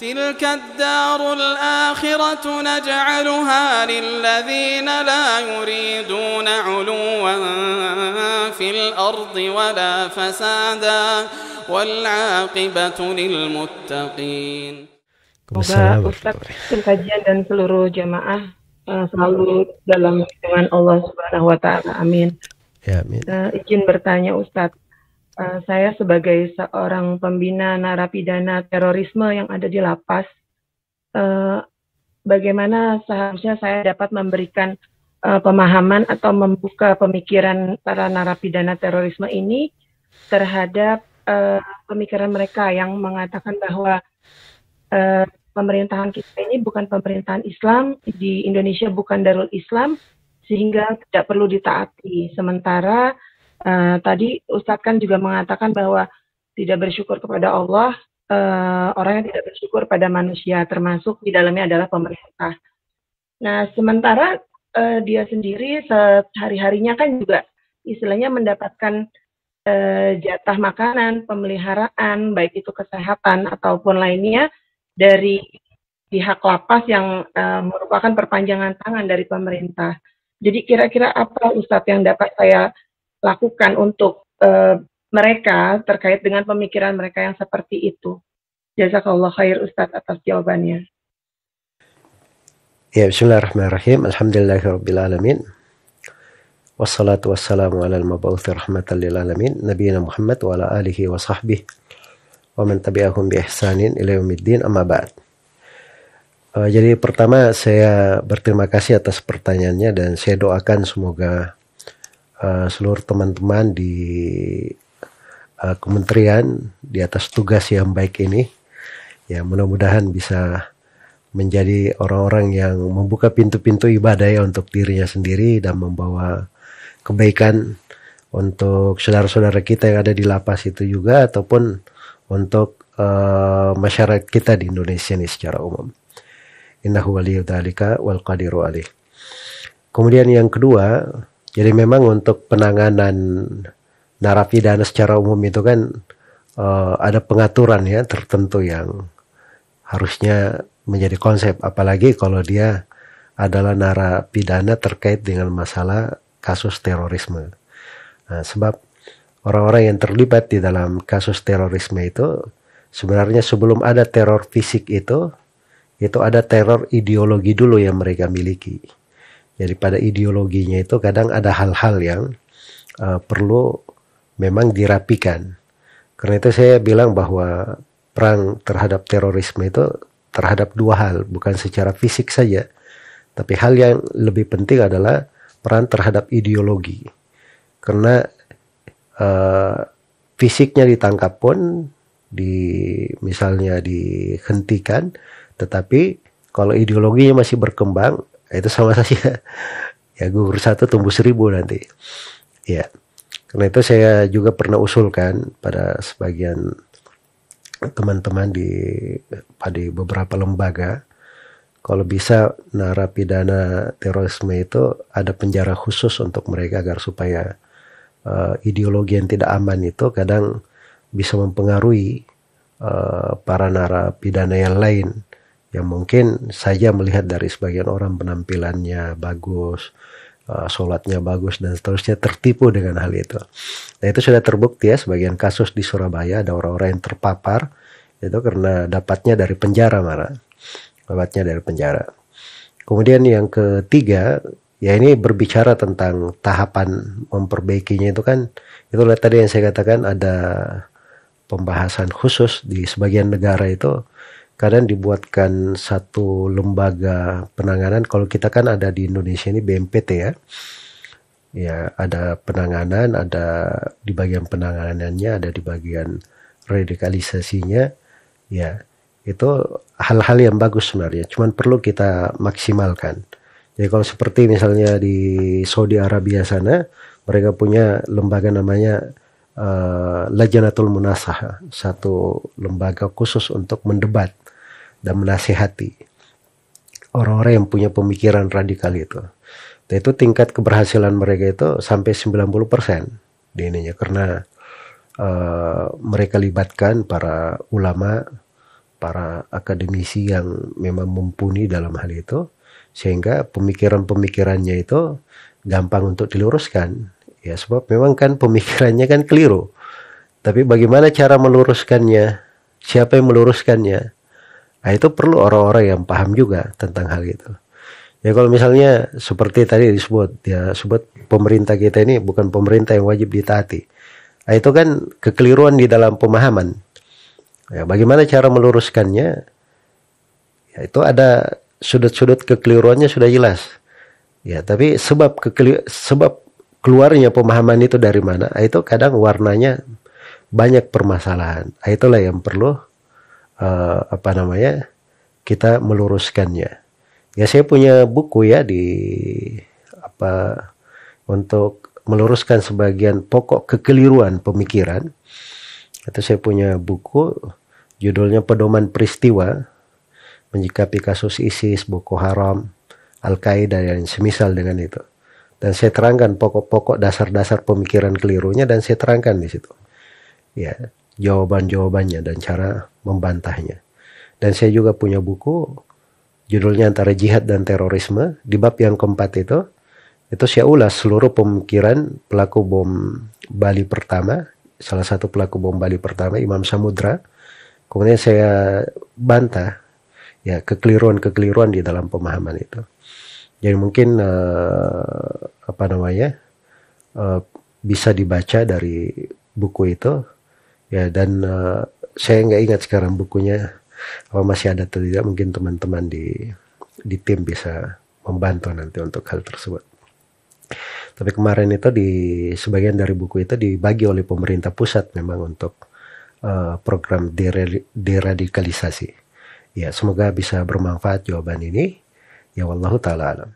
تلك الدار الآخرة نجعلها للذين لا يريدون علوا في الأرض ولا فسادا والعاقبة للمتقين. Semoga Ustadz, tim kajian dan seluruh jamaah selalu dalam lindungan Allah Subhanahu wa Ta'ala. Amin. Ya, amin. Izin bertanya Ustadz, saya sebagai seorang pembina narapidana terorisme yang ada di lapas, bagaimana seharusnya saya dapat memberikan pemahaman atau membuka pemikiran para narapidana terorisme ini terhadap pemikiran mereka yang mengatakan bahwa pemerintahan kita ini bukan pemerintahan Islam, di Indonesia bukan Darul Islam, sehingga tidak perlu ditaati. Sementara tadi Ustadz kan juga mengatakan bahwa tidak bersyukur kepada Allah, orang yang tidak bersyukur pada manusia, termasuk di dalamnya adalah pemerintah. Nah, sementara dia sendiri sehari-harinya kan juga istilahnya mendapatkan jatah makanan, pemeliharaan, baik itu kesehatan ataupun lainnya dari pihak lapas yang merupakan perpanjangan tangan dari pemerintah. Jadi kira-kira apa Ustadz yang dapat saya lakukan untuk mereka terkait dengan pemikiran mereka yang seperti itu? Jazakallah khair Ustadz atas jawabannya. Ya, bismillahirrahmanirrahim. Alhamdulillahirrabbilalamin. Wassalatu wassalamu ala al-mab'uthi rahmatan lil alamin, nabiyina Muhammad wa ala alihi wa sahbihi wa man tabi'ahum bi ihsanin ila yaumiddin, amma ba'd. Jadi pertama saya berterima kasih atas pertanyaannya dan saya doakan semoga seluruh teman-teman di kementerian di atas tugas yang baik ini, ya mudah-mudahan bisa menjadi orang-orang yang membuka pintu-pintu ibadah ya untuk dirinya sendiri dan membawa kebaikan untuk saudara-saudara kita yang ada di lapas itu juga, ataupun untuk masyarakat kita di Indonesia ini secara umum. Innahu waliyyu dzalika wal qadiru alaih. Kemudian yang kedua, jadi memang untuk penanganan narapidana secara umum itu kan ada pengaturan ya tertentu yang harusnya menjadi konsep, apalagi kalau dia adalah narapidana terkait dengan masalah kasus terorisme. Nah, sebab orang-orang yang terlibat di dalam kasus terorisme itu sebenarnya sebelum ada teror fisik itu ada teror ideologi dulu yang mereka miliki. Jadi pada ideologinya itu kadang ada hal-hal yang perlu memang dirapikan. Karena itu saya bilang bahwa perang terhadap terorisme itu terhadap dua hal, bukan secara fisik saja, tapi hal yang lebih penting adalah perang terhadap ideologi. Karena fisiknya ditangkap pun, misalnya dihentikan, tetapi kalau ideologinya masih berkembang, itu sama saja ya gugur satu tumbuh 1000 nanti. Ya, karena itu saya juga pernah usulkan pada sebagian teman-teman di beberapa lembaga, kalau bisa narapidana terorisme itu ada penjara khusus untuk mereka agar supaya ideologi yang tidak aman itu kadang bisa mempengaruhi para narapidana yang lain yang mungkin saja melihat dari sebagian orang penampilannya bagus, sholatnya bagus dan seterusnya, tertipu dengan hal itu. Nah, itu sudah terbukti ya, sebagian kasus di Surabaya ada orang-orang yang terpapar itu karena dapatnya dari penjara Kemudian yang ketiga, ya ini berbicara tentang tahapan memperbaikinya itu kan, itulah tadi yang saya katakan ada pembahasan khusus di sebagian negara itu. Kadang dibuatkan satu lembaga penanganan. Kalau kita kan ada di Indonesia ini BNPT ya. Ya, ada penanganan, ada di bagian penanganannya, ada di bagian radikalisasinya. Ya, itu hal-hal yang bagus sebenarnya. Cuman perlu kita maksimalkan. Jadi kalau seperti misalnya di Saudi Arabia sana, mereka punya lembaga namanya Lajnatul Munasahah, satu lembaga khusus untuk mendebat dan menasihati orang-orang yang punya pemikiran radikal itu. Dan itu tingkat keberhasilan mereka itu sampai 90% di ininya, karena mereka libatkan para ulama, para akademisi yang memang mumpuni dalam hal itu, sehingga pemikiran-pemikirannya itu gampang untuk diluruskan. Ya, sebab memang kan pemikirannya kan keliru. Tapi bagaimana cara meluruskannya? Siapa yang meluruskannya? Nah, itu perlu orang-orang yang paham juga tentang hal itu. Ya, kalau misalnya seperti tadi disebut, ya sebut pemerintah kita ini bukan pemerintah yang wajib ditaati. Nah, itu kan kekeliruan di dalam pemahaman. Ya, bagaimana cara meluruskannya? Ya, itu ada sudut-sudut kekeliruannya sudah jelas. Ya, tapi sebab keluarnya pemahaman itu dari mana? Itu kadang warnanya banyak permasalahan. Itulah yang perlu kita meluruskannya. Ya, saya punya buku ya untuk meluruskan sebagian pokok kekeliruan pemikiran. Itu saya punya buku judulnya Pedoman Peristiwa Menyikapi Kasus ISIS, Boko Haram, Al-Qaeda dan semisal dengan itu. Dan saya terangkan pokok-pokok dasar-dasar pemikiran kelirunya dan saya terangkan di situ. Ya, jawaban-jawabannya dan cara membantahnya. Dan saya juga punya buku judulnya Antara Jihad dan Terorisme. Di bab yang keempat itu saya ulas seluruh pemikiran pelaku bom Bali pertama, salah satu pelaku bom Bali pertama, Imam Samudra. Kemudian saya bantah ya kekeliruan-kekeliruan di dalam pemahaman itu. Jadi mungkin bisa dibaca dari buku itu ya, dan saya nggak ingat sekarang bukunya apa masih ada atau tidak. Mungkin teman-teman di tim bisa membantu nanti untuk hal tersebut. Tapi kemarin itu sebagian dari buku itu dibagi oleh pemerintah pusat memang untuk program deradikalisasi. Ya, semoga bisa bermanfaat jawaban ini. Ya, wallahu ta'ala alam.